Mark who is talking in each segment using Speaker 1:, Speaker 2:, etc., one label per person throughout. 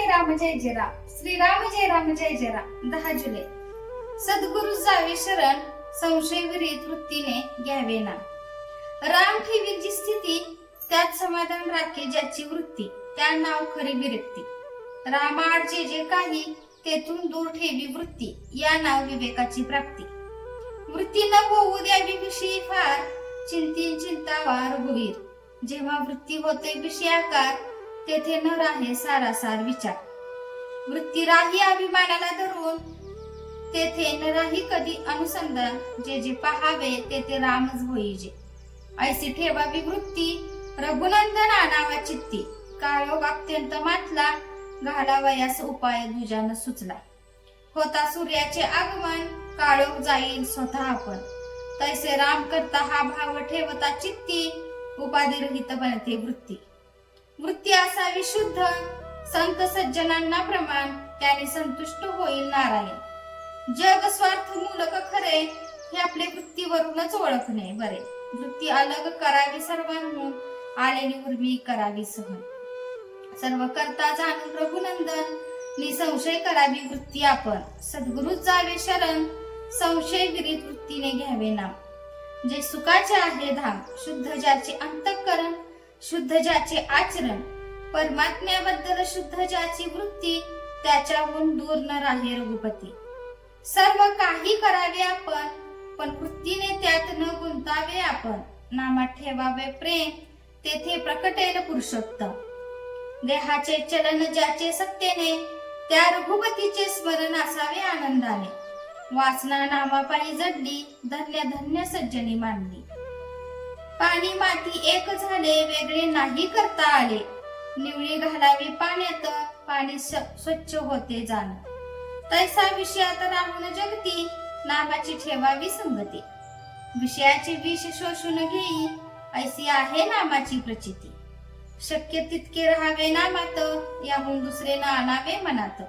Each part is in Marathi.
Speaker 1: राम जय जय राम, श्रीराम जय राम जय जय राम. 10 जुलै. सद्गुरु जावे शरण, संशय विरहित वृत्तीने घ्यावे नाम. राम ठेवी जी स्थिती, त्यात समाधान राखे ज्याची वृत्ती, त्या नाव खरी विरक्ती. रामाड जे जे काही, तेथून दूर ठेवी वृत्ती, या नाव विवेकाची प्राप्ती. वृत्ती न होऊ द्यावी विषयी फार, चिंती चिंतावा रघुवीर. जेव्हा वृत्ती होते विषयाकार, तेथे न राहे सारासार विचार. वृत्ती राही अभिमानाला धरून, तेथे न राही कधी अनुसंधान. जे जे पाहावे तेथे रामच होईजे. ऐसी ठेवावी वृत्ती, रघुनंदना नावा चित्ती. काळोख अत्यंत मातला, घालावयास उपाय दुजान सुचला. होता सूर्याचे आगमन, काळोख जाईल स्वतः आपण. तैसे राम करता हा भाव ठेवता चित्ती, उपाधी रहित बनते वृत्ती. वृत्ती असावी शुद्ध, संत सज्जनांना प्रमाण. त्याने संतुष्ट होईल नारायण. जग स्वार्थ मूलक खरे, हे आपले वृत्तीवरूनच ओळखणे बरे. वृत्ती अलग करावी सर्वांहून, आलेली उर्मी करावी सहन. सर्व करता जाणून रघुनंदन, निसंशय करावी वृत्ती आपण. सद्गुरूच जावे शरण, संशय विरहित वृत्तीने घ्यावे नाम. जे सुखाचे आहे धाम, शुद्ध ज्याचे अंतःकरण, शुद्ध ज्याचे आचरण. परमात्म्याबद्दल शुद्ध ज्याची वृत्ती, त्याच्याहून दूर न राहे रघुपती. सर्व काही करावे आपण, पण वृत्तीने त्यात न गुंतावे आपण. नामात ठेवावे प्रेम, तेथे प्रकटेल पुरुषोत्तम. देहाचे चलन ज्याचे सत्तेने, त्या रघुपतीचे स्मरण असावे आनंदाने. वासना नामापायी जडली, धन्य धन्य सज्जनी मानली. पाणी माती एक झाले, वेगळे नाही करता आले. निवळी घालावी पाण्यात, पाणी स्वच्छ होते जाण. तैसा विषयात राहून जगती, नामाची ठेवावी संगती. विषयाचे विष शोषून घेई, ऐसी आहे नामाची प्रचिती. शक्य तितके राहावे नामात, याहून दुसरे न आणावे मनात.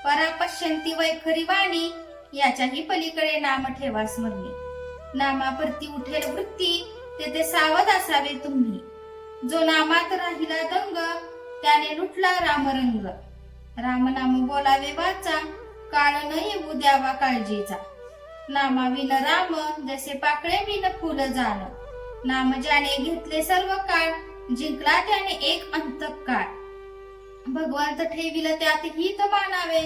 Speaker 1: परापश्यंती वैखरी वाणी, याच्याही पलीकडे नाम ठेवा स्मरणी. नामाप्रती उठेल वृत्ती, तेथे सावध असावे तुम्ही. जो नामात राहिला दंग, त्याने लुटला रामरंग. रामनाम बोलावे वाचा, काळ न येऊ द्यावा काळजीचा. नामाविन राम, जसे पाकळे विन फुल जाण. नाम ज्याने घेतले सर्व काळ, जिंकला त्याने एक अंतकाळ. भगवंत ठेविल त्यात हित मानावे,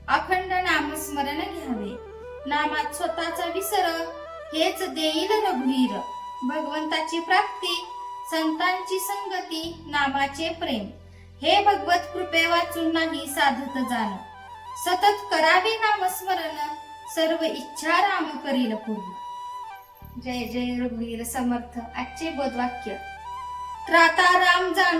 Speaker 1: अखंड नाम स्मरण घ्यावे. नामात स्वतःचा विसर, हेच देईल रघुवीर. भगवंताची प्राप्ती, संतांची संगती, नामाचे प्रेम. हे भगवत कृपे वाचून नाही साधत जाण. सतत करावे नामस्मरण, सर्व इच्छा राम करील पूर्ण. जय जय रघुवीर समर्थ. आजचे बोधवाक्य. त्राता राम जाण